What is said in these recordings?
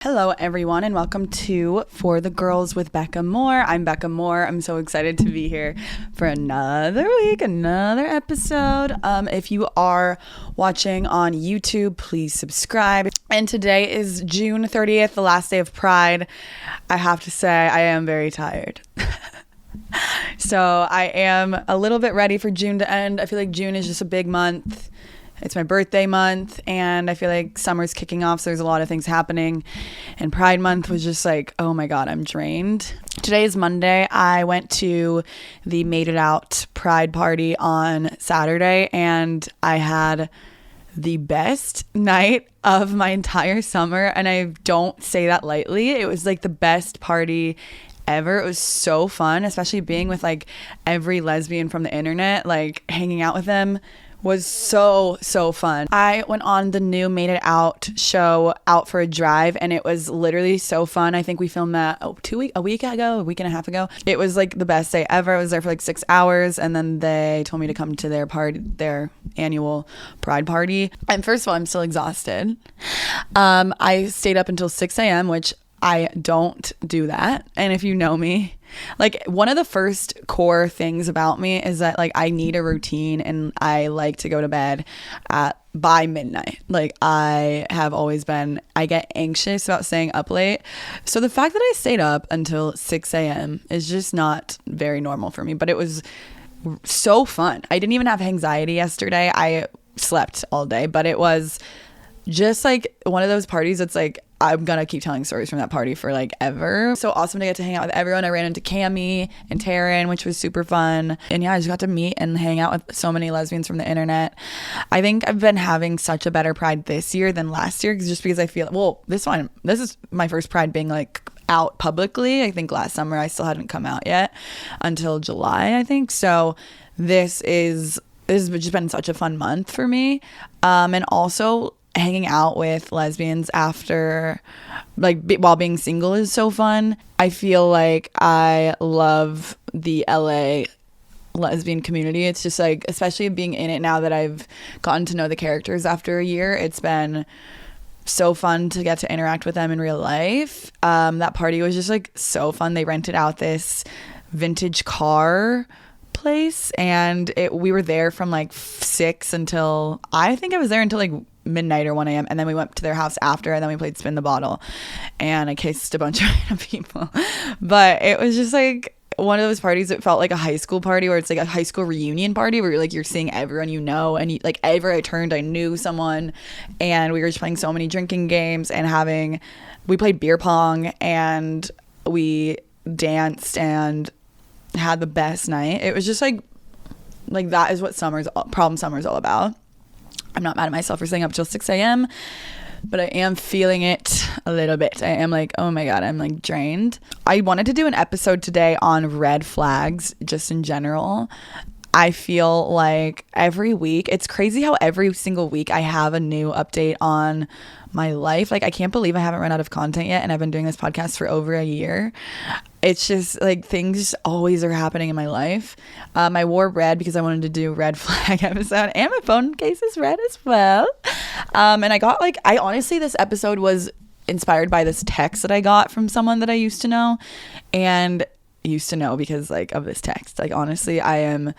Hello, everyone, and welcome to For the Girls with Becca Moore. I'm Becca Moore. I'm so excited to be here for another week, another episode. If you are watching on YouTube, please subscribe. And today is June 30th, the last day of Pride. I have to say, I am very tired. So I am a little bit ready for June to end. I feel like June is just a big month. It's my birthday month, and I feel like summer's kicking off, so there's a lot of things happening. And Pride Month was just like, oh my God, I'm drained. Today is Monday. I went to the Made It Out Pride party on Saturday, and I had the best night of my entire summer, and I don't say that lightly. It was like the best party ever. It was so fun, especially being with like every lesbian from the internet, like hanging out with them was so fun. I went on the new Made It Out show, Out for a Drive, and it was literally so fun. I think we filmed that a week and a half ago. It was like the best day ever. I was there for like 6 hours, and then they told me to come to their annual Pride party. And first of all, I'm still exhausted. I stayed up until 6 a.m., which I don't do that. And if you know me, like one of the first core things about me is that like I need a routine, and I like to go to bed by midnight. Like I get anxious about staying up late. So the fact that I stayed up until 6 a.m. is just not very normal for me, but it was so fun. I didn't even have anxiety yesterday. I slept all day, but it was just like one of those parties that's like, I'm gonna keep telling stories from that party for like ever. So awesome to get to hang out with everyone. I ran into Cami and Taryn, which was super fun. And yeah, I just got to meet and hang out with so many lesbians from the internet. I think I've been having such a better Pride this year than last year, just because I feel, well, this is my first Pride being like out publicly. I think last summer I still hadn't come out yet until July, I think. So this has just been such a fun month for me. And also hanging out with lesbians after, like, while being single is so fun. I feel like I love the LA lesbian community. It's just like, especially being in it now that I've gotten to know the characters after a year, it's been so fun to get to interact with them in real life. That party was just like so fun. They rented out this vintage car place, and we were there from like 6 until, I think I was there until like midnight or 1 a.m. and then we went to their house after, and then we played Spin the Bottle, and I kissed a bunch of random people. But it was just like one of those parties that felt like a high school party, where it's like a high school reunion party where you're seeing everyone you know, and like everywhere I turned I knew someone, and we were just playing so many drinking games, and we played beer pong, and we danced and had the best night. It was just like that is what summer's all about. I'm not mad at myself for staying up till 6 a.m., but I am feeling it a little bit. I am like, oh my God, I'm like drained. I wanted to do an episode today on red flags, just in general. I feel like every week, it's crazy how every single week I have a new update on my life. Like, I can't believe I haven't run out of content yet, and I've been doing this podcast for over a year. It's just like things always are happening in my life. I wore red because I wanted to do red flag episode, and my phone case is red as well. And I honestly, this episode was inspired by this text that I got from someone that I used to know, because like of this text. Like, honestly, I am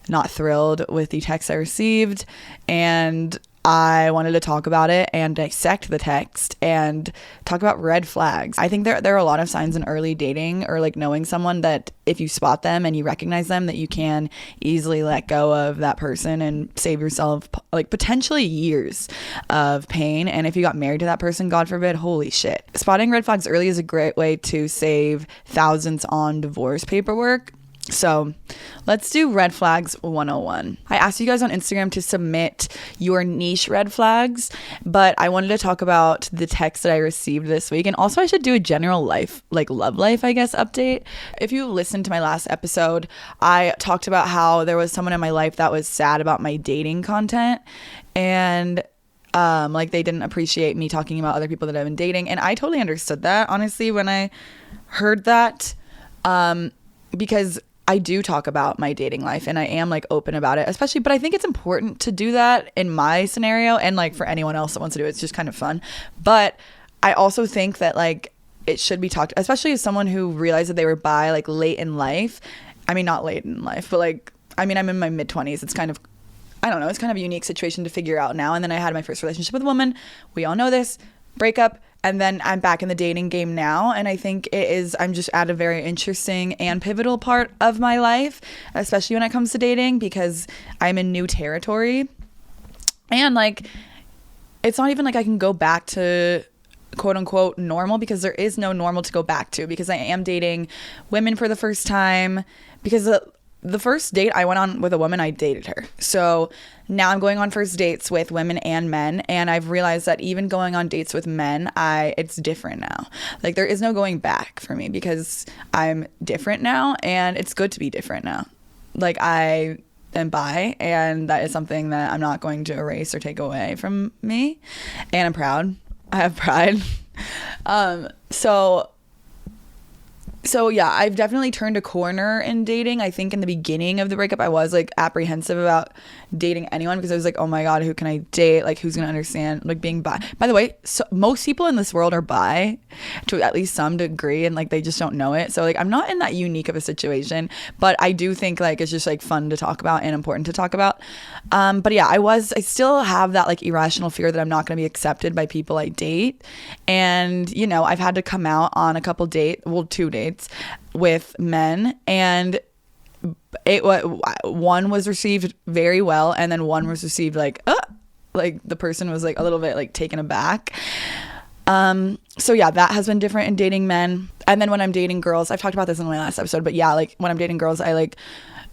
not thrilled with the text I received, and I wanted to talk about it and dissect the text and talk about red flags. I think there are a lot of signs in early dating, or like knowing someone, that if you spot them and you recognize them, that you can easily let go of that person and save yourself like potentially years of pain. And if you got married to that person, God forbid, holy shit. Spotting red flags early is a great way to save thousands on divorce paperwork. So let's do red flags 101. I asked you guys on Instagram to submit your niche red flags, but I wanted to talk about the text that I received this week. And also I should do a general life, like love life, I guess, update. If you listened to my last episode, I talked about how there was someone in my life that was sad about my dating content, and like they didn't appreciate me talking about other people that I've been dating. And I totally understood that, honestly, when I heard that, because I do talk about my dating life and I am like open about it, especially, but I think it's important to do that in my scenario, and like for anyone else that wants to do it, it's just kind of fun. But I also think that like it should be talked, especially as someone who realized that they were bi like late in life. I mean, not late in life, but like, I mean, I'm in my mid-20s. It's kind of, I don't know, it's kind of a unique situation to figure out now. And then I had my first relationship with a woman. We all know this, breakup. And then I'm back in the dating game now. And I think I'm just at a very interesting and pivotal part of my life, especially when it comes to dating, because I'm in new territory. And like, it's not even like I can go back to quote unquote normal, because there is no normal to go back to, because I am dating women for the first time, because the first date I went on with a woman, I dated her. So now I'm going on first dates with women and men. And I've realized that even going on dates with men, it's different now. Like there is no going back for me, because I'm different now, and it's good to be different now. Like I am bi, and that is something that I'm not going to erase or take away from me. And I'm proud. I have pride. So yeah, I've definitely turned a corner in dating. I think in the beginning of the breakup, I was like apprehensive about dating anyone, because I was like, oh my God, who can I date? Like, who's going to understand like being bi? By the way, so most people in this world are bi to at least some degree, and like they just don't know it. So like I'm not in that unique of a situation, but I do think like it's just like fun to talk about and important to talk about. But yeah, I still have that like irrational fear that I'm not going to be accepted by people I date. And you know, I've had to come out on a couple two dates with men, and one was received very well, and then one was received like the person was like a little bit like taken aback. So yeah, that has been different in dating men. And then when I'm dating girls, I've talked about this in my last episode, but yeah, like when I'm dating girls, I like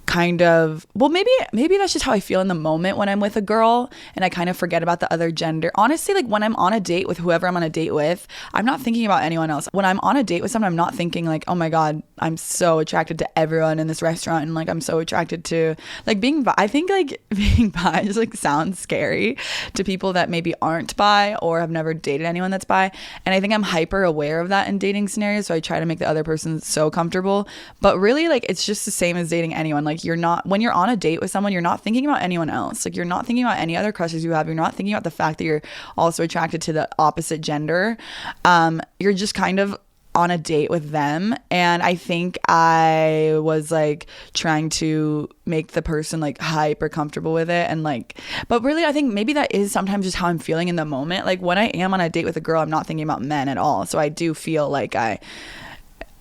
kind of, well, maybe that's just how I feel in the moment when I'm with a girl, and I kind of forget about the other gender. Honestly, like when I'm on a date with whoever I'm on a date with, I'm not thinking about anyone else. When I'm on a date with someone, I'm not thinking like, oh my God, I'm so attracted to everyone in this restaurant, and like I'm so attracted to like being bi. I think like being bi just like sounds scary to people that maybe aren't bi or have never dated anyone that's bi. And I think I'm hyper aware of that in dating scenarios, so I try to make the other person so comfortable. But really, like it's just the same as dating anyone. Like when you're on a date with someone, you're not thinking about anyone else. Like you're not thinking about any other crushes you have. You're not thinking about the fact that you're also attracted to the opposite gender. You're just kind of on a date with them. And I think I was like trying to make the person like hyper comfortable with it, and like, but really I think maybe that is sometimes just how I'm feeling in the moment. Like when I am on a date with a girl, I'm not thinking about men at all. So I do feel like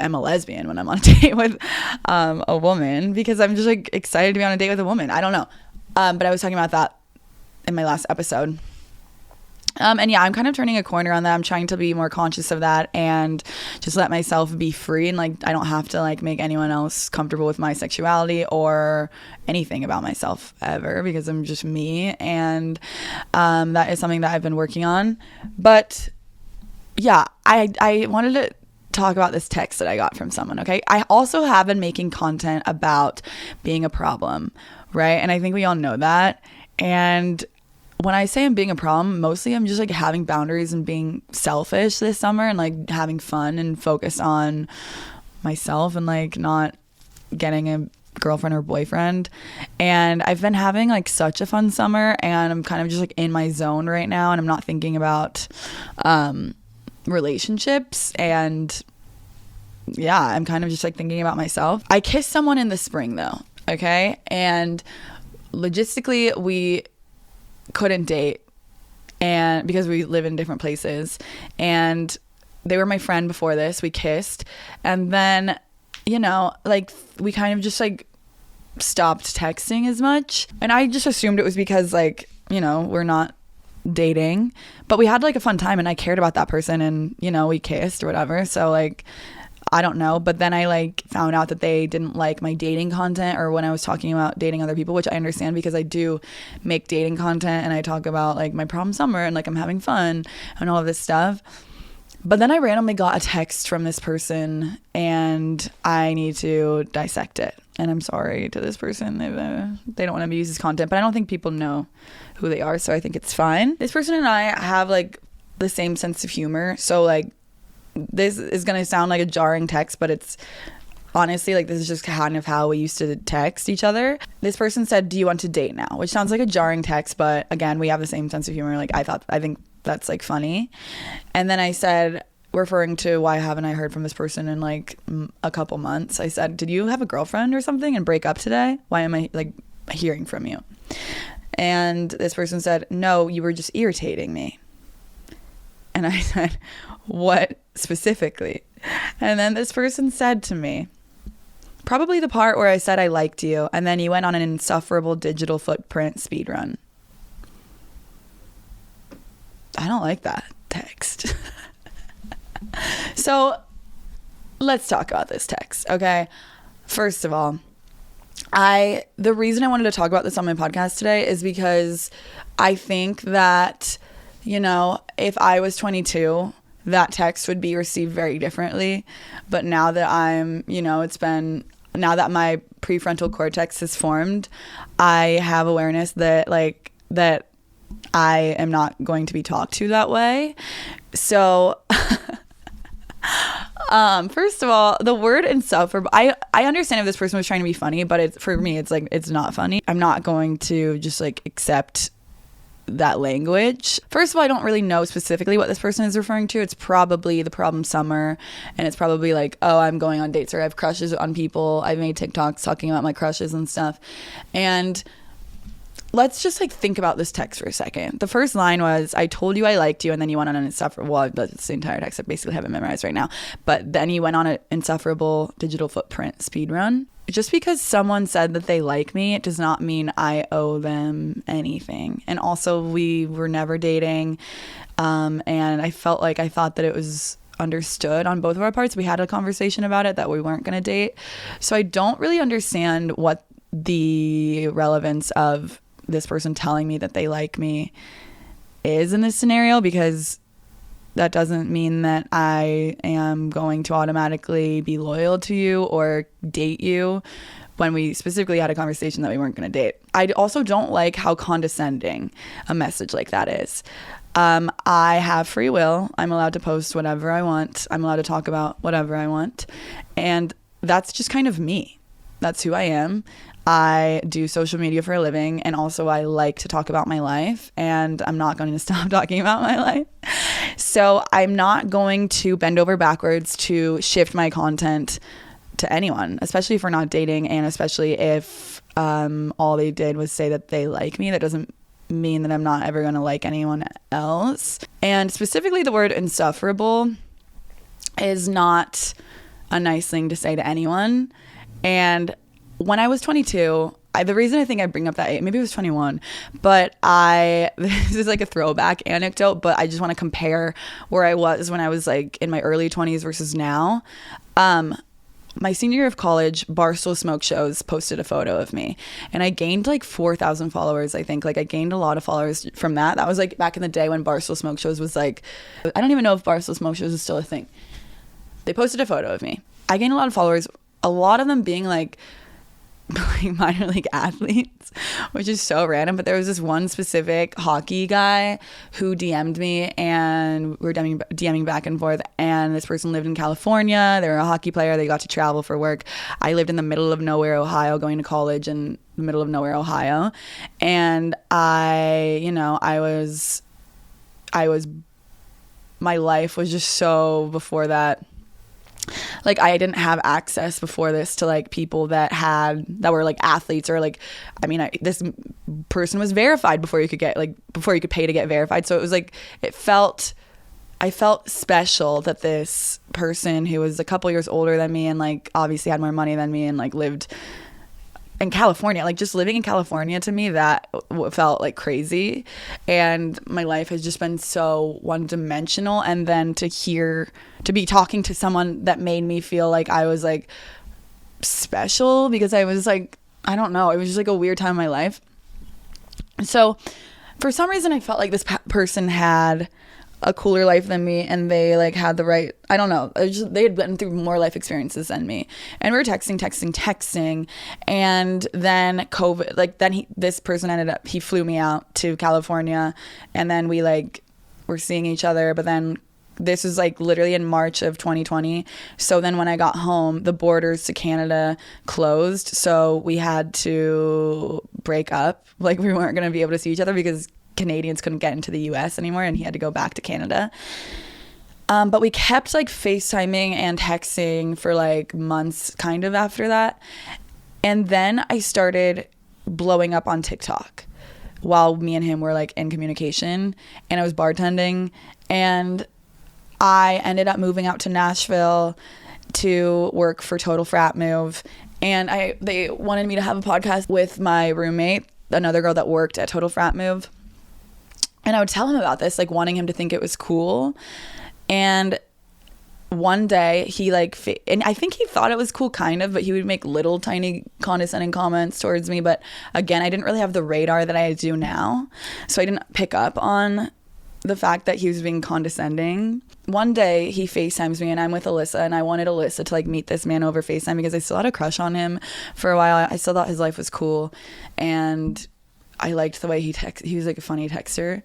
I'm a lesbian when I'm on a date with a woman, because I'm just like excited to be on a date with a woman. I don't know. But I was talking about that in my last episode. And yeah, I'm kind of turning a corner on that. I'm trying to be more conscious of that and just let myself be free. And like, I don't have to like make anyone else comfortable with my sexuality or anything about myself ever, because I'm just me. And that is something that I've been working on. But yeah, I wanted to talk about this text that I got from someone. Okay, I also have been making content about being a problem, right? And I think we all know that. And when I say I'm being a problem, mostly I'm just like having boundaries and being selfish this summer, and like having fun and focus on myself, and like not getting a girlfriend or boyfriend. And I've been having like such a fun summer, and I'm kind of just like in my zone right now, and I'm not thinking about relationships. And yeah, I'm kind of just like thinking about myself. I kissed someone in the spring though, okay? And logistically we couldn't date, and because we live in different places, and they were my friend before this. We kissed, and then, you know, like we kind of just like stopped texting as much, and I just assumed it was because like, you know, we're not dating, but we had like a fun time, and I cared about that person, and you know, we kissed or whatever. So like, I don't know. But then I like found out that they didn't like my dating content, or when I was talking about dating other people, which I understand because I do make dating content, and I talk about like my prom summer and like I'm having fun and all of this stuff. But then I randomly got a text from this person, and I need to dissect it. And I'm sorry to this person. They don't want to use this content, but I don't think people know who they are, so I think it's fine. This person and I have like the same sense of humor. So like, this is going to sound like a jarring text, but it's honestly like, this is just kind of how we used to text each other. This person said, "Do you want to date now?" Which sounds like a jarring text, but again, we have the same sense of humor. Like I think that's like funny. And then I said, referring to why haven't I heard from this person in like a couple months, I said, did you have a girlfriend or something and break up today? Why am I like hearing from you? And this person said, no, you were just irritating me. And I said, what specifically? And then this person said to me, probably the part where I said I liked you, and then you went on an insufferable digital footprint speed run. I don't like that text. So let's talk about this text, okay? First of all, the reason I wanted to talk about this on my podcast today is because I think that, you know, if I was 22, that text would be received very differently. But now that I'm, you know, now that my prefrontal cortex is formed, I have awareness that I am not going to be talked to that way. So first of all, the word insufferable, I understand if this person was trying to be funny, but for me, it's like, it's not funny. I'm not going to just like accept that language. First of all, I don't really know specifically what this person is referring to. It's probably the problem summer, and it's probably like, oh, I'm going on dates or I have crushes on people. I've made TikToks talking about my crushes and stuff. And let's just like think about this text for a second. The first line was, I told you I liked you, and then you went on an insufferable, well, that's the entire text. I basically have it memorized right now. But then you went on an insufferable digital footprint speed run. Just because someone said that they like me, it does not mean I owe them anything. And also, we were never dating. And I thought that it was understood on both of our parts. We had a conversation about it that we weren't going to date. So I don't really understand what the relevance of this person telling me that they like me is in this scenario, because that doesn't mean that I am going to automatically be loyal to you or date you when we specifically had a conversation that we weren't going to date. I also don't like how condescending a message like that is. I have free will. I'm allowed to post whatever I want. I'm allowed to talk about whatever I want. And that's just kind of me. That's who I am. I do social media for a living, and also I like to talk about my life, and I'm not going to stop talking about my life. So I'm not going to bend over backwards to shift my content to anyone, especially if we're not dating, and especially if all they did was say that they like me. That doesn't mean that I'm not ever going to like anyone else. And specifically, the word insufferable is not a nice thing to say to anyone. And when I was 22, the reason I think I bring up that age, maybe it was 21, but this is like a throwback anecdote, but I just want to compare where I was when I was like in my early 20s versus now. My senior year of college, Barstool Smoke Shows posted a photo of me, and I gained like 4,000 followers, I think. Like, I gained a lot of followers from that. That was like back in the day when Barstool Smoke Shows was like, I don't even know if Barstool Smoke Shows is still a thing. They posted a photo of me. I gained a lot of followers, a lot of them being like minor league athletes, which is so random. But there was this one specific hockey guy who DM'd me, and we were DMing back and forth, and this person lived in California. They were a hockey player. They got to travel for work. I lived in the middle of nowhere, Ohio, going to college in the middle of nowhere, Ohio. And my life was just so, before that, like, I didn't have access before this to like people that were like athletes, or like, I mean, this person was verified before you could pay to get verified. So it was like, I felt special that this person who was a couple years older than me, and like obviously had more money than me, and like lived in California, like just living in California, to me, that felt like crazy. And my life has just been so one-dimensional. And then to be talking to someone that made me feel like I was like special, because I was like, I don't know, it was just like a weird time in my life. So for some reason, I felt like this person had a cooler life than me, and they like had the right, I don't know, they had been through more life experiences than me. And we were texting, and then COVID, like, then this person he flew me out to California, and then we like were seeing each other. But then this was like literally in March of 2020. So then when I got home, the borders to Canada closed, so we had to break up. Like, we weren't going to be able to see each other because Canadians couldn't get into the US anymore and he had to go back to Canada. But we kept like FaceTiming and texting for like months kind of after that. And then I started blowing up on TikTok while me and him were like in communication, and I was bartending, and I ended up moving out to Nashville to work for Total Frat Move. And they wanted me to have a podcast with my roommate, another girl that worked at Total Frat Move. And I would tell him about this, like wanting him to think it was cool. And one day he like, and I think he thought it was cool kind of, but he would make little tiny condescending comments towards me. But again, I didn't really have the radar that I do now. So I didn't pick up on the fact that he was being condescending. One day he FaceTimes me and I'm with Alyssa, and I wanted Alyssa to like meet this man over FaceTime because I still had a crush on him for a while. I still thought his life was cool, and I liked the way he was like a funny texter.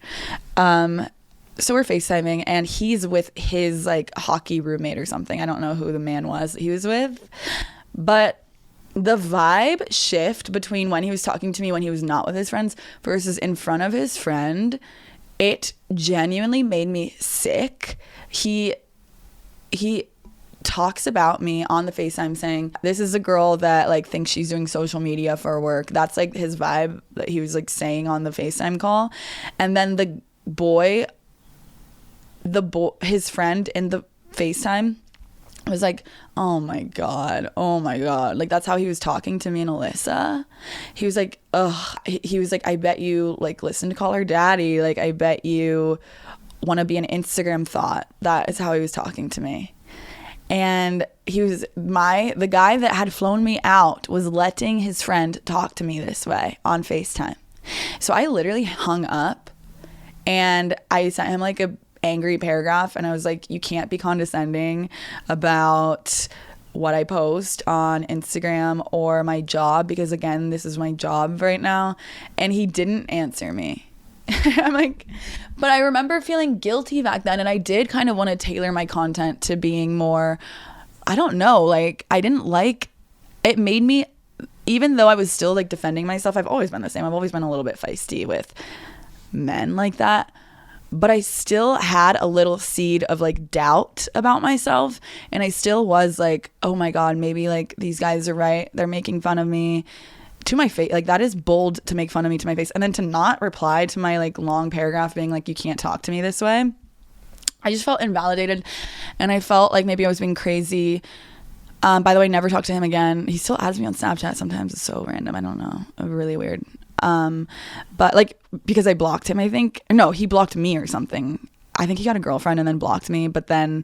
So we're FaceTiming, and he's with his like hockey roommate or something. I don't know who the man was that he was with, but the vibe shift between when he was talking to me when he was not with his friends versus in front of his friend, it genuinely made me sick. He talks about me on the FaceTime saying, this is a girl that like thinks she's doing social media for work. That's like his vibe that he was like saying on the FaceTime call. And then the boy, his friend in the FaceTime was like, oh my god, like that's how he was talking to me and Alyssa. He was like, ugh. He was like, I bet you like listen to Call Her Daddy, like I bet you want to be an Instagram thought. That is how he was talking to me. And the guy that had flown me out was letting his friend talk to me this way on FaceTime. So I literally hung up and I sent him like a angry paragraph, and I was like, you can't be condescending about what I post on Instagram or my job, because again, this is my job right now. And he didn't answer me. I'm like, but I remember feeling guilty back then, and I did kind of want to tailor my content to being more, I don't know, like I didn't like it. Made me, even though I was still like defending myself, I've always been the same. I've always been a little bit feisty with men like that. But I still had a little seed of like doubt about myself. And I still was like, oh my God, maybe like these guys are right. They're making fun of me to my face. Like that is bold to make fun of me to my face. And then to not reply to my like long paragraph being like, you can't talk to me this way. I just felt invalidated. And I felt like maybe I was being crazy. By the way, never talk to him again. He still adds me on Snapchat sometimes. It's so random. I don't know. Really weird. But like, because I blocked him, I think. No, he blocked me or something. I think he got a girlfriend and then blocked me. But then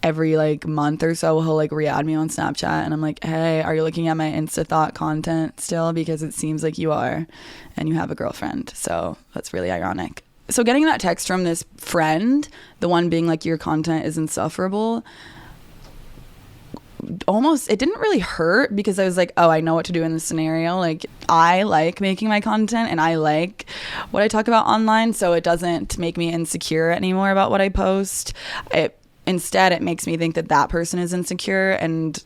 every like month or so, he'll like re-add me on Snapchat. And I'm like, hey, are you looking at my Insta Thought content still? Because it seems like you are, and you have a girlfriend. So that's really ironic. So getting that text from this friend, the one being like, your content is insufferable, almost, it didn't really hurt, because I was like, oh, I know what to do in this scenario. Like I like making my content and I like what I talk about online, so it doesn't make me insecure anymore about what I post. Instead it makes me think that that person is insecure, and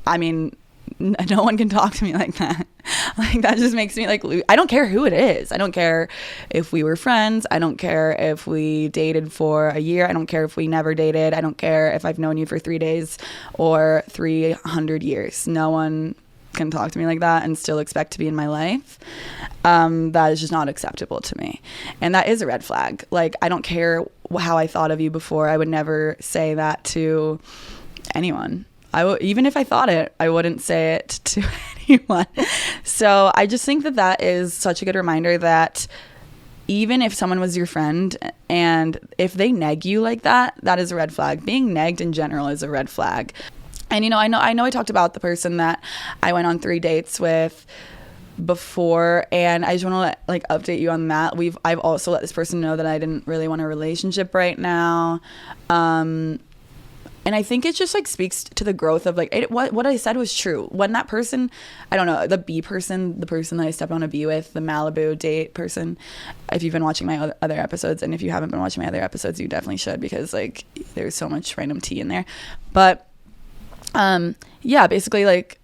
I mean, no one can talk to me like that. Like that just makes me like, I don't care who it is. I don't care if we were friends. I don't care if we dated for a year. I don't care if we never dated. I don't care if I've known you for 3 days or 300 years. No one can talk to me like that and still expect to be in my life. That is just not acceptable to me. And that is a red flag. Like, I don't care how I thought of you before. I would never say that to anyone. Even if I thought it, I wouldn't say it to anyone. So I just think that that is such a good reminder that even if someone was your friend and if they neg you like that, that is a red flag. Being negged in general is a red flag. And, you know, I know I talked about the person that I went on 3 dates with before, and I just want to like update you on that. I've also let this person know that I didn't really want a relationship right now. And I think it just like speaks to the growth of like what I said was true. When that person, I don't know, the person that I stepped on a bee with, the Malibu date person, if you've been watching my other episodes, and if you haven't been watching my other episodes, you definitely should, because like there's so much random tea in there. But yeah, basically like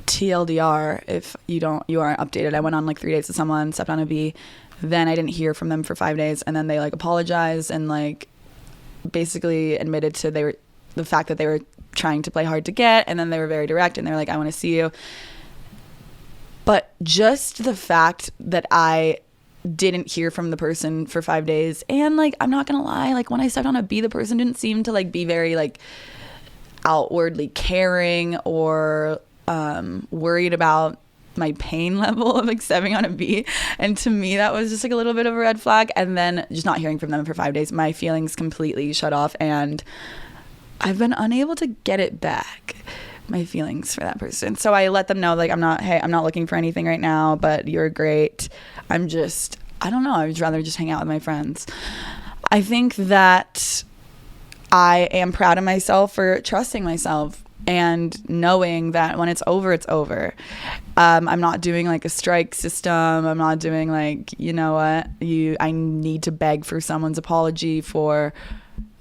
TLDR, if you aren't updated, I went on like 3 dates with someone, stepped on a bee then I didn't hear from them for 5 days, and then they like apologized and like basically admitted to the fact that they were trying to play hard to get, and then they were very direct and they were like, I want to see you. But just the fact that I didn't hear from the person for 5 days, and like, I'm not gonna lie, like when I stepped on a B, the person didn't seem to like be very like outwardly caring or worried about my pain level of like stepping on a B. And to me, that was just like a little bit of a red flag. And then just not hearing from them for 5 days, my feelings completely shut off, and I've been unable to get it back, my feelings for that person. So I let them know, like, I'm not looking for anything right now, but you're great. I don't know, I would rather just hang out with my friends. I think that I am proud of myself for trusting myself and knowing that when it's over, it's over. I'm not doing like a strike system. I'm not doing like, you know what, I need to beg for someone's apology for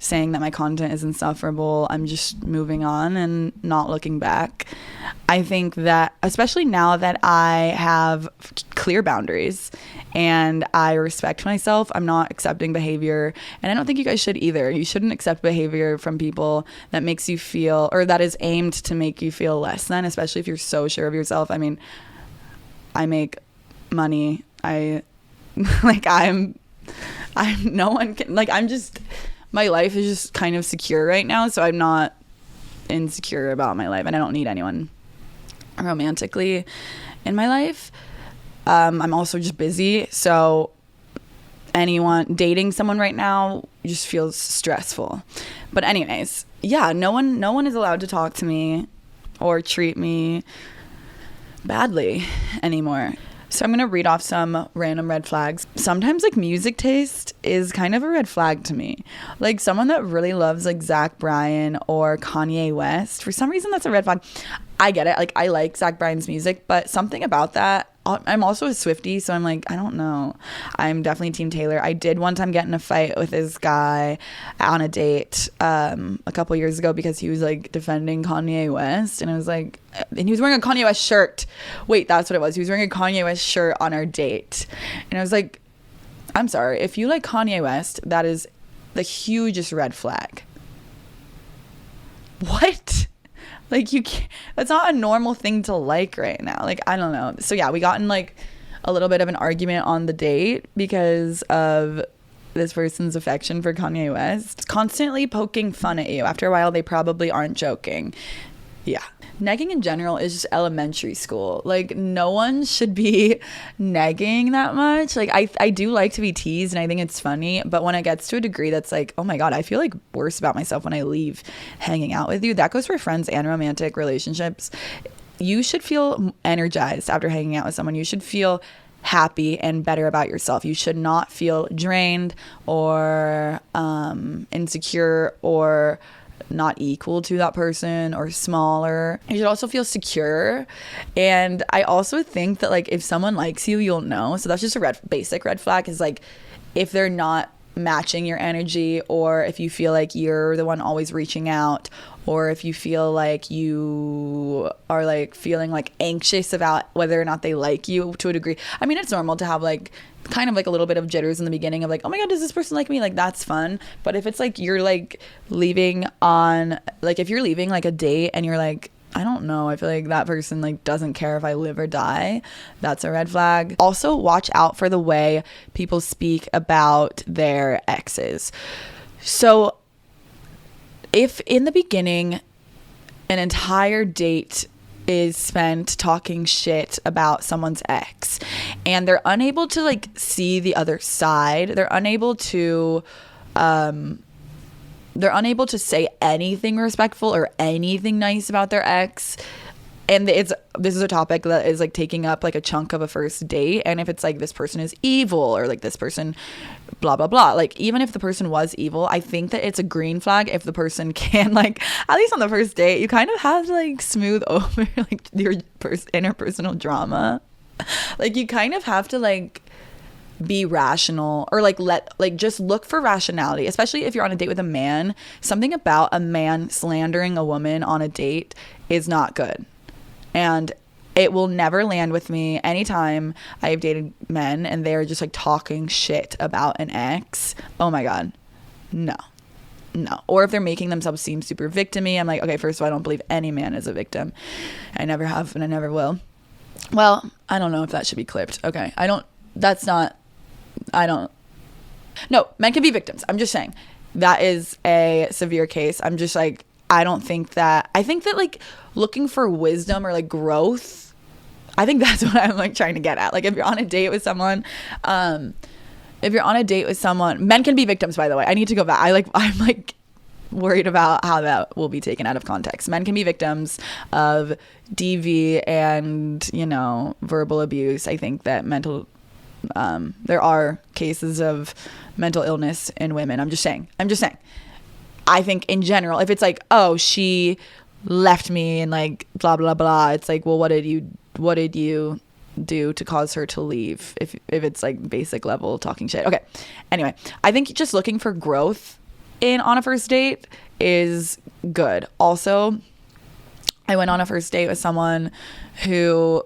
saying that my content is insufferable. I'm just moving on and not looking back. I think that especially now that I have clear boundaries and I respect myself, I'm not accepting behavior, and I don't think you guys should either. You shouldn't accept behavior from people that makes you feel, or that is aimed to make you feel less than, especially if you're so sure of yourself. I mean, I make money. I'm no one can, like, my life is just kind of secure right now, so I'm not insecure about my life, and I don't need anyone romantically in my life. I'm also just busy, so dating someone right now just feels stressful. But anyways, yeah, no one is allowed to talk to me or treat me badly anymore. So I'm going to read off some random red flags. Sometimes like music taste is kind of a red flag to me. Like someone that really loves like Zach Bryan or Kanye West, for some reason that's a red flag. I get it. Like I like Zach Bryan's music, but something about that, I'm also a Swiftie, so I'm like, I don't know. I'm definitely Team Taylor. I did one time get in a fight with this guy on a date a couple years ago because he was like defending Kanye West, and I was like, and he was wearing a Kanye West shirt. Wait, that's what it was. He was wearing a Kanye West shirt on our date, and I was like, I'm sorry, if you like Kanye West, that is the hugest red flag. What? Like, you can't, that's not a normal thing to like right now. Like, I don't know. So yeah, we got in like a little bit of an argument on the date because of this person's affection for Kanye West. It's constantly poking fun at you. After a while, they probably aren't joking. Yeah. Negging in general is just elementary school. Like, no one should be negging that much. Like, I do like to be teased, and I think it's funny. But when it gets to a degree that's like, oh my God, I feel like worse about myself when I leave hanging out with you. That goes for friends and romantic relationships. You should feel energized after hanging out with someone. You should feel happy and better about yourself. You should not feel drained or insecure or not equal to that person or smaller. You should also feel secure. And I also think that like if someone likes you, you'll know. So that's just a basic red flag, is like if they're not matching your energy, or if you feel like you're the one always reaching out, or if you feel like you are like feeling like anxious about whether or not they like you to a degree. I mean, it's normal to have like kind of like a little bit of jitters in the beginning of like, oh my God, does this person like me? Like, that's fun. But if it's like you're like leaving on, like if you're leaving like a date and you're like, I don't know, I feel like that person like doesn't care if I live or die, that's a red flag. Also, watch out for the way people speak about their exes. So if in the beginning an entire date is spent talking shit about someone's ex and they're unable to like see the other side, they're unable to say anything respectful or anything nice about their ex, and this is a topic that is like taking up like a chunk of a first date. And if it's like this person is evil, or like this person blah blah blah, like even if the person was evil, I think that it's a green flag if the person can, like, at least on the first date, you kind of have to like smooth over like your interpersonal drama. Like you kind of have to like be rational, or like just look for rationality, especially if you're on a date with a man. Something about a man slandering a woman on a date is not good. And It will never land with me. Anytime I have dated men and they're just like talking shit about an ex, oh my God, no. Or if they're making themselves seem super victim-y, I'm like, okay, first of all, I don't believe any man is a victim. I never have and I never will. Well, I don't know if that should be clipped. Okay, no, men can be victims. I'm just saying that is a severe case. I'm just like, I think that like looking for wisdom or like growth, I think that's what I'm like trying to get at. Like if you're on a date with someone, men can be victims, by the way. I need to go back. I'm like worried about how that will be taken out of context. Men can be victims of DV and, verbal abuse. I think that there are cases of mental illness in women. I'm just saying. I think in general, if it's like, oh, she left me and like blah blah blah, it's like, well, what did you do to cause her to leave? If it's like basic level talking shit. Okay. Anyway, I think just looking for growth on a first date is good. Also, I went on a first date with someone who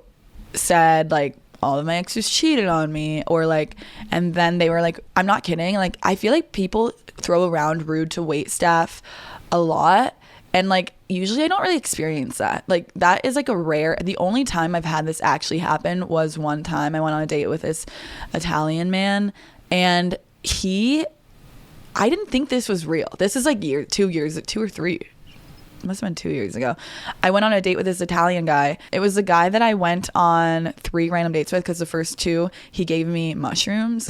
said like, all of my exes cheated on me, or like, and then they were like, I'm not kidding. Like, I feel like people throw around rude to wait staff a lot. And like, usually I don't really experience that. Like, that is like the only time I've had this actually happen was one time I went on a date with this Italian man, and I didn't think this was real. This is like 2 or 3. Must have been 2 years ago. I went on a date with this Italian guy. It was the guy that I went on 3 random dates with, because the first 2 he gave me mushrooms.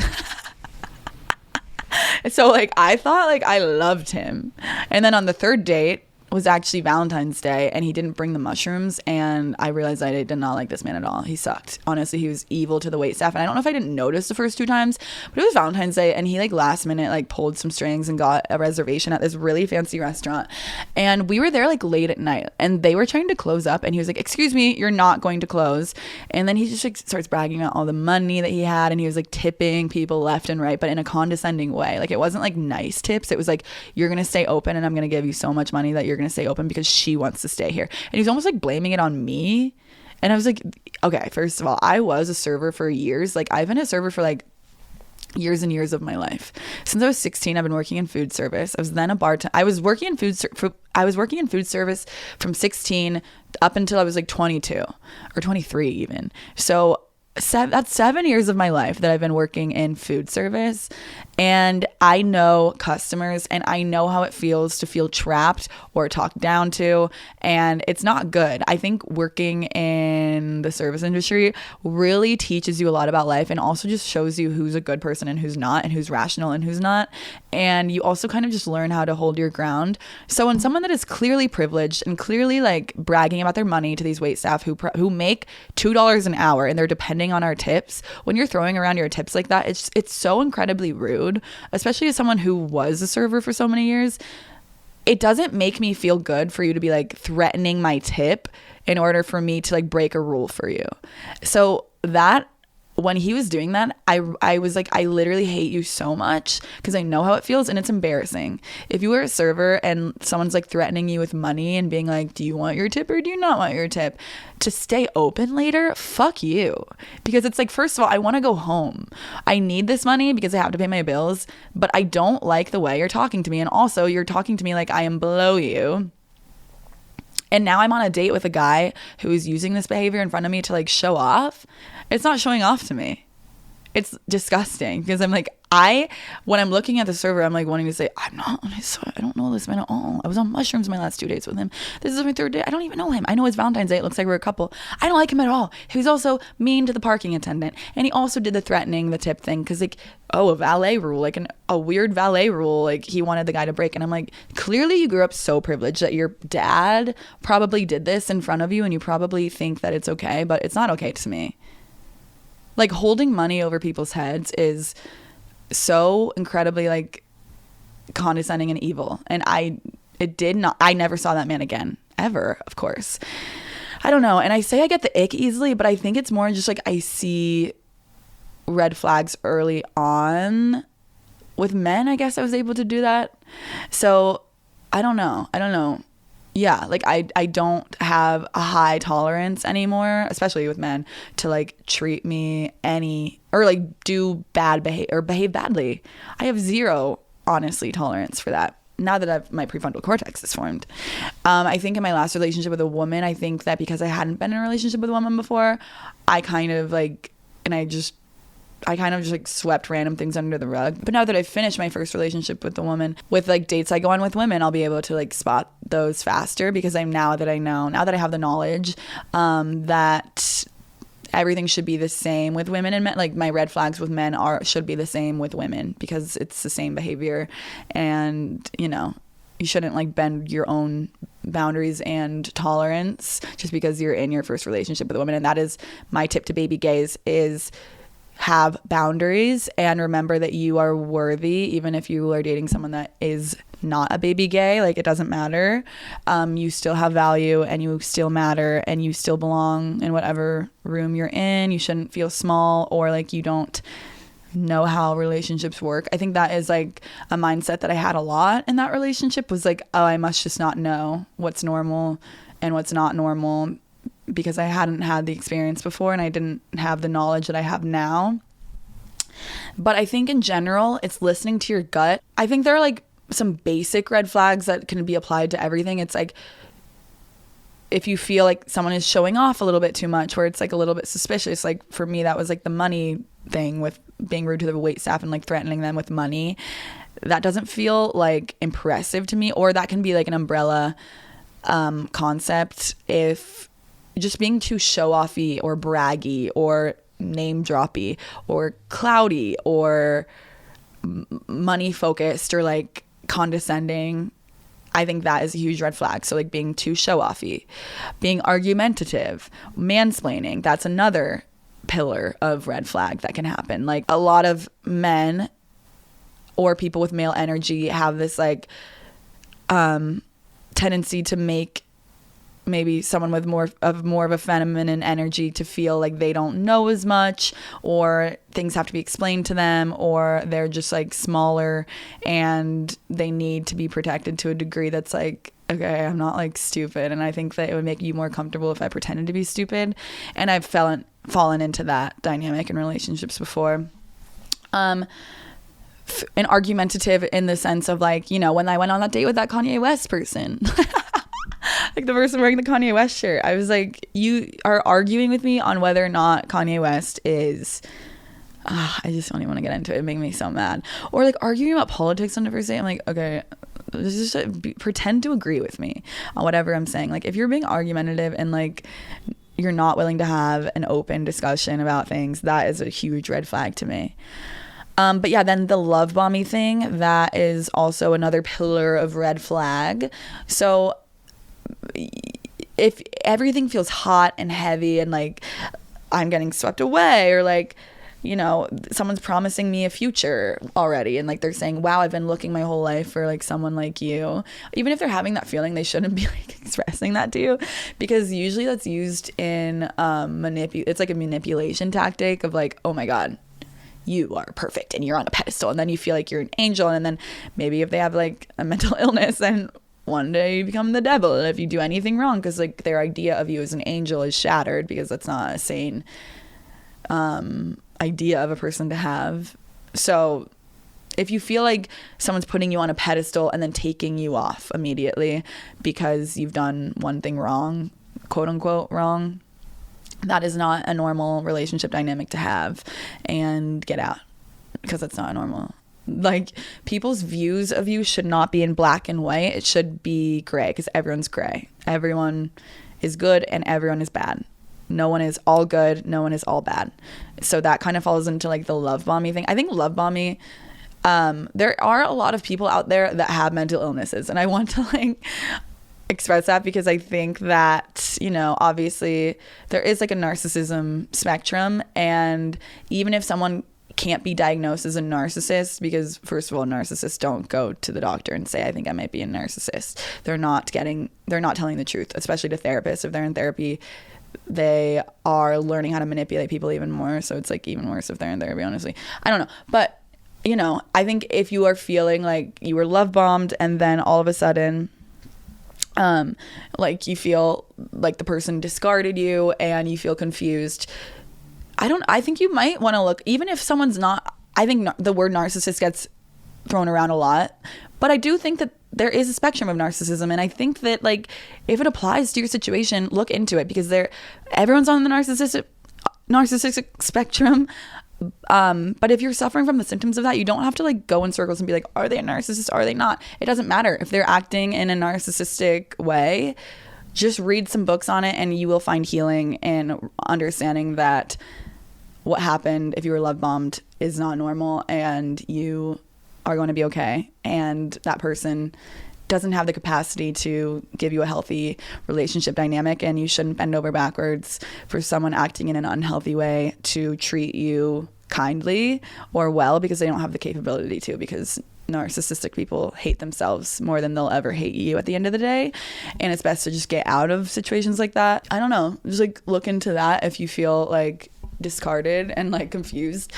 So like I thought like I loved him, and then on the 3rd date was actually Valentine's Day, and he didn't bring the mushrooms, and I realized I did not like this man at all. He sucked. Honestly, he was evil to the waitstaff, and I don't know if I didn't notice the first 2 times, but it was Valentine's Day, and he like last minute like pulled some strings and got a reservation at this really fancy restaurant, and we were there like late at night, and they were trying to close up, and he was like, excuse me, you're not going to close. And then he just like starts bragging about all the money that he had, and he was like tipping people left and right, but in a condescending way. Like, it wasn't like nice tips. It was like, you're gonna stay open and I'm gonna give you so much money that you're gonna stay open because she wants to stay here. And he was almost like blaming it on me. And I was like, okay, first of all, I was a server for years. Like, I've been a server for like years and years of my life. Since I was 16, I've been working in food service. I was then a bartender. I was working in food service from 16 up until I was like 22 or 23 even. So that's 7 years of my life that I've been working in food service, and I know customers, and I know how it feels to feel trapped or talked down to, and it's not good. I think working in the service industry really teaches you a lot about life, and also just shows you who's a good person and who's not, and who's rational and who's not. And you also kind of just learn how to hold your ground. So when someone that is clearly privileged and clearly like bragging about their money to these wait staff who make $2 an hour and they're depending on our tips, when you're throwing around your tips like that, it's so incredibly rude, especially as someone who was a server for so many years. It doesn't make me feel good for you to be like threatening my tip in order for me to like break a rule for you. So that when he was doing that, I was like, I literally hate you so much, because I know how it feels, and it's embarrassing. If you were a server and someone's like threatening you with money and being like, do you want your tip or do you not want your tip, to stay open later, fuck you. Because it's like, first of all, I want to go home. I need this money because I have to pay my bills, but I don't like the way you're talking to me. And also, you're talking to me like I am below you. And now I'm on a date with a guy who is using this behavior in front of me to like show off. It's not showing off to me. It's disgusting, because I'm like, when I'm looking at the server, I'm like wanting to say, I don't know this man at all. I was on mushrooms my last 2 dates with him. This is my 3rd day. I don't even know him. I know it's Valentine's Day. It looks like we're a couple. I don't like him at all. He was also mean to the parking attendant. And he also did the threatening the tip thing, because like, oh, a valet rule, like a weird valet rule, like he wanted the guy to break. And I'm like, clearly you grew up so privileged that your dad probably did this in front of you, and you probably think that it's okay, but it's not okay to me. Like, holding money over people's heads is so incredibly like condescending and evil. And I never saw that man again, ever, of course. I don't know. And I say I get the ick easily, but I think it's more just like I see red flags early on. With men, I guess I was able to do that. So I don't know. yeah, like I don't have a high tolerance anymore, especially with men, to like treat me any or like do bad behavior or behave badly. I have zero, honestly, tolerance for that. Now that my prefrontal cortex is formed. I think in my last relationship with a woman, I think that because I hadn't been in a relationship with a woman before, I kind of like, I kind of just like swept random things under the rug. But now that I've finished my first relationship with a woman, with like dates I go on with women, I'll be able to like spot those faster because now that I have the knowledge that everything should be the same with women and men. Like my red flags with men should be the same with women because it's the same behavior, and you shouldn't like bend your own boundaries and tolerance just because you're in your first relationship with a woman. And that is my tip to baby gays is have boundaries and remember that you are worthy even if you are dating someone that is not a baby gay. Like it doesn't matter. You still have value and you still matter and you still belong in whatever room you're in. You shouldn't feel small or like you don't know how relationships work. I think that is like a mindset that I had a lot in that relationship was like, oh, I must just not know what's normal and what's not normal because I hadn't had the experience before and I didn't have the knowledge that I have now. But I think in general, it's listening to your gut. I think there are like some basic red flags that can be applied to everything. It's like if you feel like someone is showing off a little bit too much, where it's like a little bit suspicious. Like for me, that was like the money thing with being rude to the waitstaff and like threatening them with money. That doesn't feel like impressive to me, or that can be like an umbrella concept if just being too show-offy or braggy or name droppy or cloudy or money focused or like condescending. I think that is a huge red flag. So like being too show-offy, being argumentative, mansplaining, that's another pillar of red flag that can happen. Like a lot of men or people with male energy have this like tendency to make maybe someone with more of a feminine energy to feel like they don't know as much, or things have to be explained to them, or they're just like smaller and they need to be protected to a degree that's like, okay, I'm not like stupid. And I think that it would make you more comfortable if I pretended to be stupid. And I've fallen into that dynamic in relationships before. And argumentative in the sense of like, when I went on that date with that Kanye West person, like the person wearing the Kanye West shirt, I was like, you are arguing with me on whether or not Kanye West is, I just don't even want to get into it. It made me so mad. Or like arguing about politics on the first date. I'm like, okay, just pretend to agree with me on whatever I'm saying. Like if you're being argumentative and like you're not willing to have an open discussion about things, that is a huge red flag to me. But yeah, then the love bombing thing, that is also another pillar of red flag. So if everything feels hot and heavy and like I'm getting swept away, or like, someone's promising me a future already and like they're saying, wow, I've been looking my whole life for like someone like you. Even if they're having that feeling, they shouldn't be like expressing that to you, because usually that's used in it's like a manipulation tactic of like, oh my God, you are perfect and you're on a pedestal, and then you feel like you're an angel, and then maybe if they have like a mental illness, then one day you become the devil and if you do anything wrong, because like their idea of you as an angel is shattered, because that's not a sane idea of a person to have. So if you feel like someone's putting you on a pedestal and then taking you off immediately because you've done one thing wrong, quote unquote wrong, that is not a normal relationship dynamic to have, and get out, because that's not normal. Like people's views of you should not be in black and white. It should be gray, because everyone's gray. Everyone is good and everyone is bad. No one is all good. No one is all bad. So that kind of falls into like the love bombing thing. I think love bombing, there are a lot of people out there that have mental illnesses, and I want to like express that, because I think that, obviously there is like a narcissism spectrum, and even if someone can't be diagnosed as a narcissist, because first of all, narcissists don't go to the doctor and say, I think I might be a narcissist. They're not telling the truth, especially to therapists. If they're in therapy, they are learning how to manipulate people even more. So it's like even worse if they're in therapy, honestly. I don't know. But, I think if you are feeling like you were love bombed and then all of a sudden like you feel like the person discarded you and you feel confused. I think you might want to look, even if someone's not, I think the word narcissist gets thrown around a lot, but I do think that there is a spectrum of narcissism, and I think that like if it applies to your situation, look into it, because everyone's on the narcissistic spectrum. But if you're suffering from the symptoms of that, you don't have to like go in circles and be like, are they a narcissist? Are they not? It doesn't matter if they're acting in a narcissistic way. Just read some books on it and you will find healing in understanding that what happened if you were love bombed is not normal, and you are going to be okay, and that person doesn't have the capacity to give you a healthy relationship dynamic, and you shouldn't bend over backwards for someone acting in an unhealthy way to treat you kindly or well, because they don't have the capability to, because narcissistic people hate themselves more than they'll ever hate you at the end of the day, and it's best to just get out of situations like that. I don't know, just like look into that if you feel like discarded and like confused.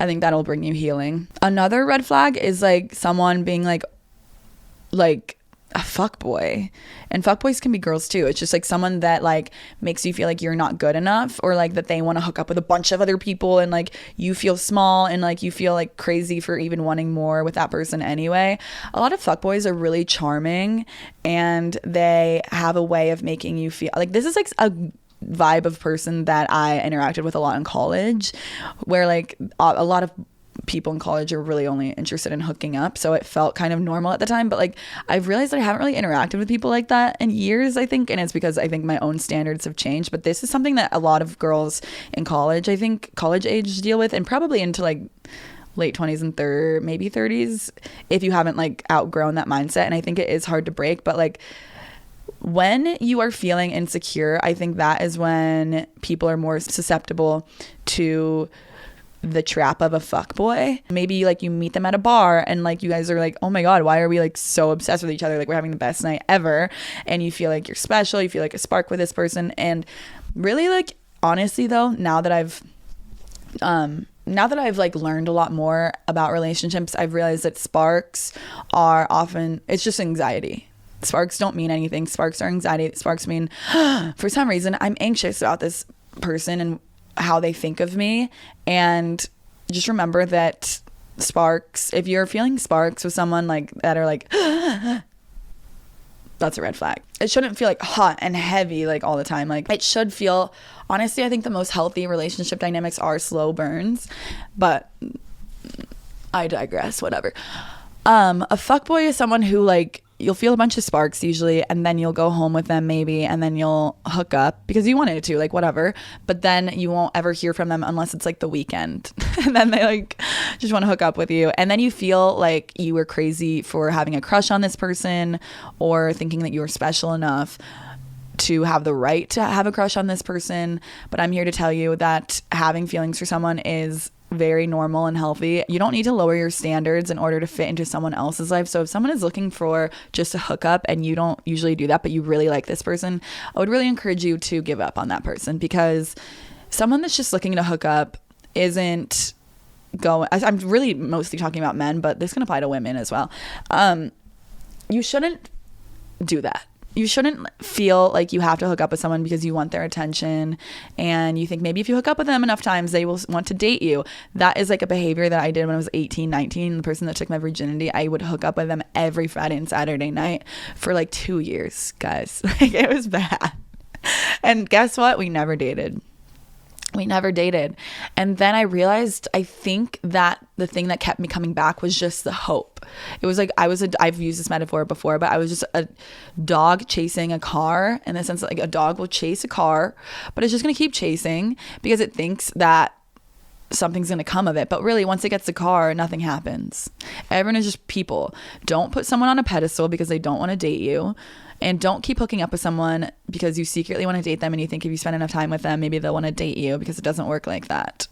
I think that'll bring you healing. Another red flag is like someone being like a fuckboy, and fuckboys can be girls too. It's just like someone that like makes you feel like you're not good enough, or like that they want to hook up with a bunch of other people, and like you feel small and like you feel like crazy for even wanting more with that person anyway. A lot of fuckboys are really charming, and they have a way of making you feel like, this is like a vibe of person that I interacted with a lot in college, where like a lot of people in college are really only interested in hooking up, so it felt kind of normal at the time. But like I've realized that I haven't really interacted with people like that in years, I think, and it's because I think my own standards have changed. But this is something that a lot of girls in college, I think college age, deal with, and probably into like late 20s and maybe 30s if you haven't like outgrown that mindset. And I think it is hard to break, but like when you are feeling insecure, I think that is when people are more susceptible to the trap of a fuckboy. Maybe like you meet them at a bar and like you guys are like, oh my god, why are we like so obsessed with each other, like we're having the best night ever, and you feel like you're special, you feel like a spark with this person. And really, like honestly though, now that I've like learned a lot more about relationships, I've realized that sparks are often, it's just anxiety. Sparks don't mean anything. Sparks are anxiety. Sparks mean for some reason I'm anxious about this person and how they think of me. And just remember that sparks, if you're feeling sparks with someone like that are like that's a red flag. It shouldn't feel like hot and heavy like all the time. Like it should feel, honestly, I think the most healthy relationship dynamics are slow burns, but I digress, whatever. A fuckboy is someone who like, you'll feel a bunch of sparks usually, and then you'll go home with them maybe, and then you'll hook up because you wanted to, like whatever, but then you won't ever hear from them unless it's like the weekend and then they like just want to hook up with you, and then you feel like you were crazy for having a crush on this person or thinking that you were special enough to have the right to have a crush on this person. But I'm here to tell you that having feelings for someone is very normal and healthy. You don't need to lower your standards in order to fit into someone else's life. So if someone is looking for just a hookup and you don't usually do that, but you really like this person, I would really encourage you to give up on that person, because someone that's just looking to hook up isn't going, I'm really mostly talking about men, but this can apply to women as well. You shouldn't do that. You shouldn't feel like you have to hook up with someone because you want their attention and you think maybe if you hook up with them enough times they will want to date you. That is like a behavior that I did when I was 18, 19. The person that took my virginity, I would hook up with them every Friday and Saturday night for like 2 years, guys. Like it was bad. And guess what? We never dated. And then I realized, I think that the thing that kept me coming back was just the hope. It was like I've used this metaphor before, but I was just a dog chasing a car, in the sense that like a dog will chase a car, but it's just going to keep chasing because it thinks that something's going to come of it. But really, once it gets the car, nothing happens. Everyone is just people. Don't put someone on a pedestal because they don't want to date you. And don't keep hooking up with someone because you secretly want to date them and you think if you spend enough time with them, maybe they'll want to date you, because it doesn't work like that.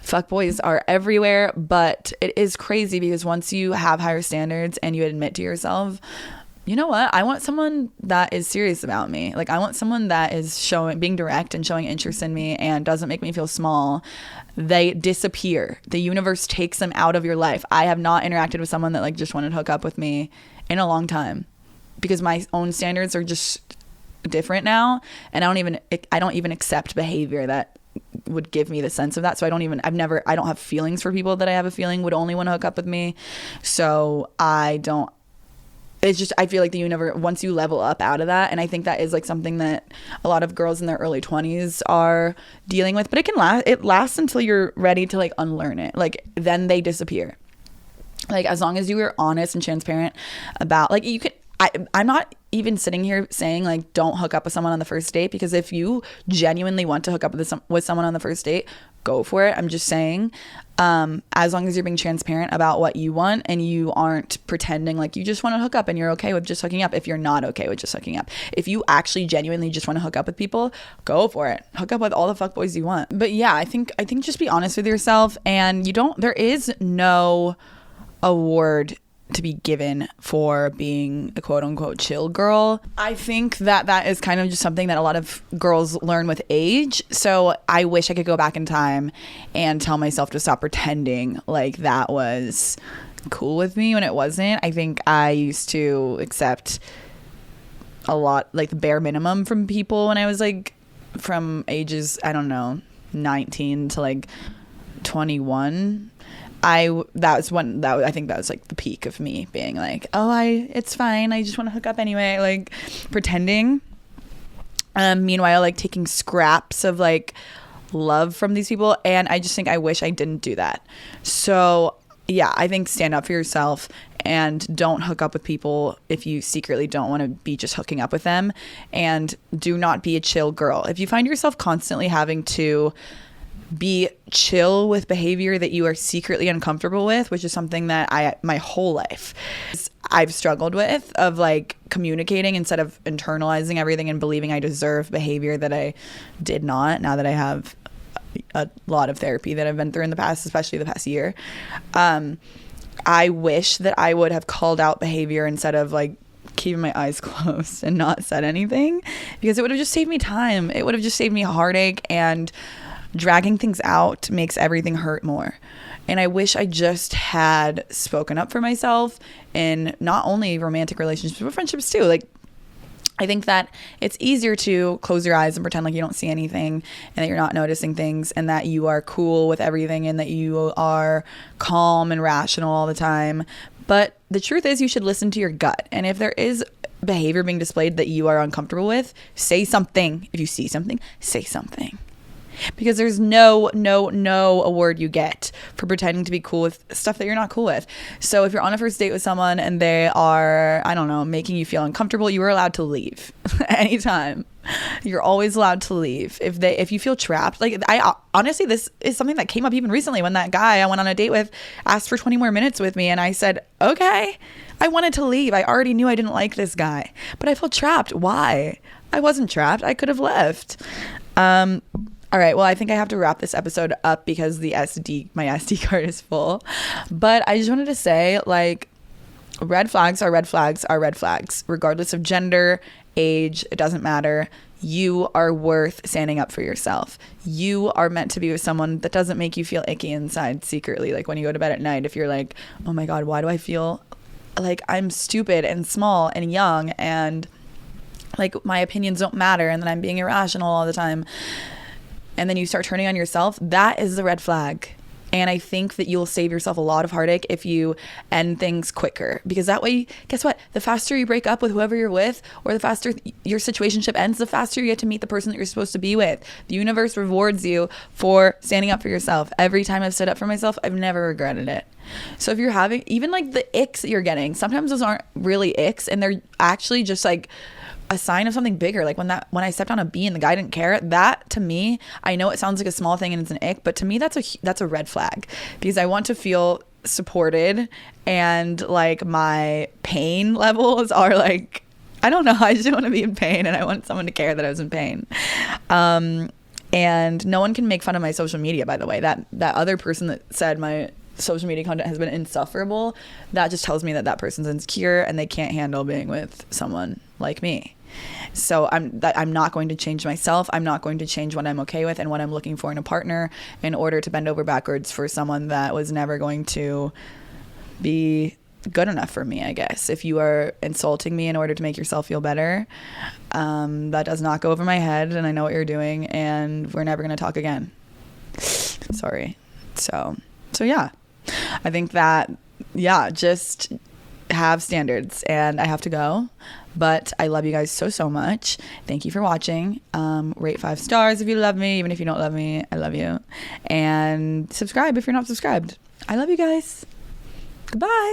Fuckboys are everywhere, but it is crazy because once you have higher standards and you admit to yourself, you know what? I want someone that is serious about me. Like I want someone that is being direct and showing interest in me and doesn't make me feel small. They disappear. The universe takes them out of your life. I have not interacted with someone that like just wanted to hook up with me in a long time. because my own standards are just different now, and I don't even accept behavior that would give me the sense of that. So I don't have feelings for people that I have a feeling would only want to hook up with me. So I feel like once you level up out of that, and I think that is like something that a lot of girls in their early 20s are dealing with, but it lasts until you're ready to like unlearn it. Like then they disappear. Like as long as you are honest and transparent about, like, I'm not even sitting here saying like don't hook up with someone on the first date, because if you genuinely want to hook up with someone on the first date, go for it. I'm just saying, as long as you're being transparent about what you want and you aren't pretending like you just want to hook up and you're okay with just hooking up if you're not okay with just hooking up. If you actually genuinely just want to hook up with people, go for it. Hook up with all the fuckboys you want. But yeah, I think just be honest with yourself, and there is no award to be given for being a quote unquote chill girl. I think that is kind of just something that a lot of girls learn with age. So I wish I could go back in time and tell myself to stop pretending like that was cool with me when it wasn't. I think I used to accept a lot, like the bare minimum from people when I was like from ages, I don't know, 19 to like 21. I think that was like the peak of me being like, it's fine, I just want to hook up anyway, like pretending. Meanwhile, like taking scraps of like love from these people, and I just think I wish I didn't do that. So yeah, I think stand up for yourself and don't hook up with people if you secretly don't want to be just hooking up with them, and do not be a chill girl. If you find yourself constantly having to be chill with behavior that you are secretly uncomfortable with, which is something that my whole life I've struggled with, of like communicating instead of internalizing everything and believing I deserve behavior that I did not, now that I have a lot of therapy that I've been through in the past, especially the past year. I wish that I would have called out behavior instead of like keeping my eyes closed and not said anything, because it would have just saved me time. It would have just saved me heartache, and dragging things out makes everything hurt more. And I wish I just had spoken up for myself in not only romantic relationships, but friendships too. Like, I think that it's easier to close your eyes and pretend like you don't see anything, and that you're not noticing things, and that you are cool with everything, and that you are calm and rational all the time. But the truth is, you should listen to your gut. And if there is behavior being displayed that you are uncomfortable with, say something. If you see something, say something. Because there's no award you get for pretending to be cool with stuff that you're not cool with. So if you're on a first date with someone and they are, I don't know, making you feel uncomfortable, you are allowed to leave anytime. You're always allowed to leave. If you feel trapped, like honestly, this is something that came up even recently when that guy I went on a date with asked for 20 more minutes with me, and I said, okay. I wanted to leave. I already knew I didn't like this guy, but I felt trapped. Why? I wasn't trapped. I could have left. All right, well, I think I have to wrap this episode up because my SD card is full. But I just wanted to say, like, red flags are red flags are red flags. Regardless of gender, age, it doesn't matter. You are worth standing up for yourself. You are meant to be with someone that doesn't make you feel icky inside secretly. Like when you go to bed at night, if you're like, oh my God, why do I feel like I'm stupid and small and young and like my opinions don't matter, and then I'm being irrational all the time. And then you start turning on yourself, that is the red flag. And I think that you'll save yourself a lot of heartache if you end things quicker. Because that way, guess what? The faster you break up with whoever you're with, or the faster your situationship ends, the faster you get to meet the person that you're supposed to be with. The universe rewards you for standing up for yourself. Every time I've stood up for myself, I've never regretted it. So if you're having, even like the icks that you're getting, sometimes those aren't really icks, and they're actually just like a sign of something bigger. Like when I stepped on a bee and the guy didn't care, that to me, I know it sounds like a small thing and it's an ick, but to me that's a red flag, because I want to feel supported, and like my pain levels are like, I don't know, I just want to be in pain, and I want someone to care that I was in pain. And no one can make fun of my social media, by the way. That other person that said my social media content has been insufferable, that just tells me that person's insecure and they can't handle being with someone like me. So I'm not going to change myself. I'm not going to change what I'm okay with and what I'm looking for in a partner in order to bend over backwards for someone that was never going to be good enough for me, I guess. If you are insulting me in order to make yourself feel better, that does not go over my head, and I know what you're doing, and we're never going to talk again. Sorry. So yeah, I think that, yeah, just have standards, and I have to go, but I love you guys so much. Thank you for watching. Rate 5 stars if you love me. Even if you don't love me, I love you. And subscribe if you're not subscribed. I love you guys. Goodbye.